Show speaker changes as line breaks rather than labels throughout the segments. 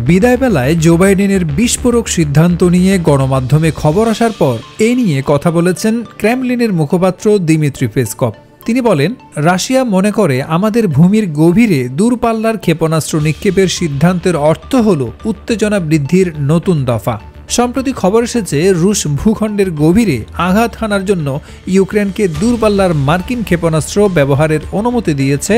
বিদায় বেলায় জো বাইডেনের বিস্ফোরক সিদ্ধান্ত নিয়ে গণমাধ্যমে খবর আসার পর এ নিয়ে কথা বলেছেন ক্রেমলিনের মুখপাত্র দিমিত্রি পেসকভ। তিনি বলেন, রাশিয়া মনে করে আমাদের ভূমির গভীরে দূরপাল্লার ক্ষেপণাস্ত্র নিক্ষেপের সিদ্ধান্তের অর্থ হল উত্তেজনা বৃদ্ধির নতুন দফা। সম্প্রতি খবর এসেছে রুশ ভূখণ্ডের গভীরে আঘাত হানার জন্য ইউক্রেনকে দূরপাল্লার মার্কিন ক্ষেপণাস্ত্র ব্যবহারের অনুমতি দিয়েছে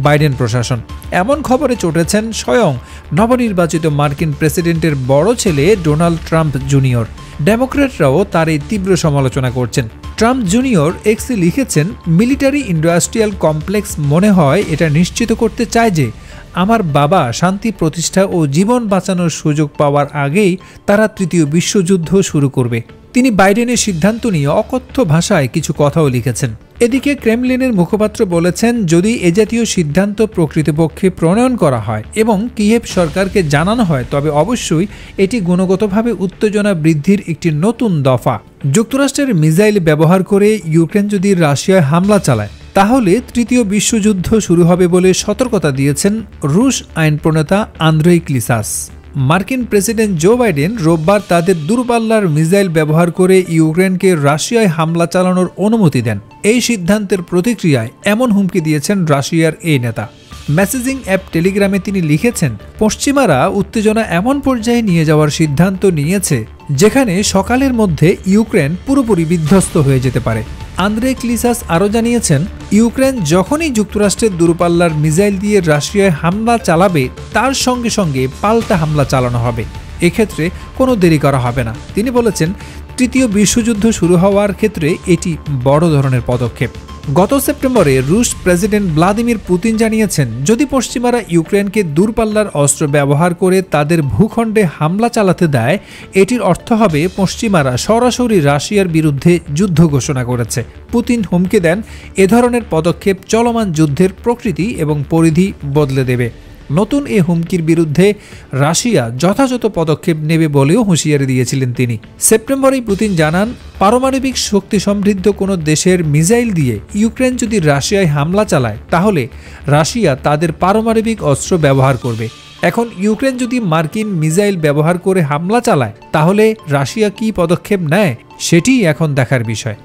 বাইডেন প্রশাসন। এমন খবরে চটেছেন স্বয়ং নবনির্বাচিত মার্কিন প্রেসিডেন্টের বড় ছেলে ডোনাল্ড ট্রাম্প জুনিয়র। ডেমোক্র্যাটরাও তার এই তীব্র সমালোচনা করছেন। ট্রাম্প জুনিয়র এক্সে লিখেছেন, মিলিটারি ইন্ডাস্ট্রিয়াল কমপ্লেক্স মনে হয় এটা নিশ্চিত করতে চায় যে আমার বাবা শান্তি প্রতিষ্ঠা ও জীবন বাঁচানোর সুযোগ পাওয়ার আগেই তারা তৃতীয় বিশ্বযুদ্ধ শুরু করবে। তিনি বাইডেনের সিদ্ধান্ত নিয়ে অকথ্য ভাষায় কিছু কথাও লিখেছেন। এদিকে ক্রেমলিনের মুখপাত্র বলেছেন, যদি এ জাতীয় সিদ্ধান্ত প্রকৃতপক্ষে প্রণয়ন করা হয় এবং কিয়েভ সরকারকে জানানো হয় তবে অবশ্যই এটি গুণগতভাবে উত্তেজনা বৃদ্ধির একটি নতুন দফা। যুক্তরাষ্ট্রের মিসাইল ব্যবহার করে ইউক্রেন যদি রাশিয়ায় হামলা চালায় তাহলে তৃতীয় বিশ্বযুদ্ধ শুরু হবে বলে সতর্কতা দিয়েছেন রুশ আইন প্রণেতা আন্দ্রেই ক্লিসাস। মার্কিন প্রেসিডেন্ট জো বাইডেন রোববার তাদের দূরপাল্লার মিসাইল ব্যবহার করে ইউক্রেনকে রাশিয়ায় হামলা চালানোর অনুমতি দেন। এই সিদ্ধান্তের প্রতিক্রিয়ায় এমন হুমকি দিয়েছেন রাশিয়ার এই নেতা। মেসেজিং অ্যাপ টেলিগ্রামে তিনি লিখেছেন, পশ্চিমারা উত্তেজনা এমন পর্যায়ে নিয়ে যাওয়ার সিদ্ধান্ত নিয়েছে যেখানে সকালের মধ্যে ইউক্রেন পুরোপুরি বিধ্বস্ত হয়ে যেতে পারে। আন্দ্রে ক্লিসাস আরও জানিয়েছেন, ইউক্রেন যখনই যুক্তরাষ্ট্রের দূরপাল্লার মিসাইল দিয়ে রাশিয়ায় হামলা চালাবে তার সঙ্গে সঙ্গে পাল্টা হামলা চালানো হবে। এক্ষেত্রে কোনো দেরি করা হবে না। তিনি বলেছেন, তৃতীয় বিশ্বযুদ্ধ শুরু হওয়ার ক্ষেত্রে এটি বড় ধরনের পদক্ষেপ। গত সেপ্টেম্বরে রুশ প্রেসিডেন্ট ভ্লাদিমির পুতিন জানিয়েছেন, যদি পশ্চিমারা ইউক্রেনকে দূরপাল্লার অস্ত্র ব্যবহার করে তাদের ভূখণ্ডে হামলা চালাতে দেয় এটির অর্থ হবে পশ্চিমারা সরাসরি রাশিয়ার বিরুদ্ধে যুদ্ধ ঘোষণা করেছে। পুতিন হুমকি দেন, এ ধরনের পদক্ষেপ চলমান যুদ্ধের প্রকৃতি এবং পরিধি বদলে দেবে। নতুন এ হুমকির বিরুদ্ধে রাশিয়া যথাযথ পদক্ষেপ নেবে বলেও হুঁশিয়ারি দিয়েছিলেন তিনি। সেপ্টেম্বরেই পুতিন জানান, পারমাণবিক শক্তি সমৃদ্ধ কোনো দেশের মিসাইল দিয়ে ইউক্রেন যদি রাশিয়ায় হামলা চালায় তাহলে রাশিয়া তাদের পারমাণবিক অস্ত্র ব্যবহার করবে। এখন ইউক্রেন যদি মার্কিন মিসাইল ব্যবহার করে হামলা চালায় তাহলে রাশিয়া কী পদক্ষেপ নেয় সেটিই এখন দেখার বিষয়।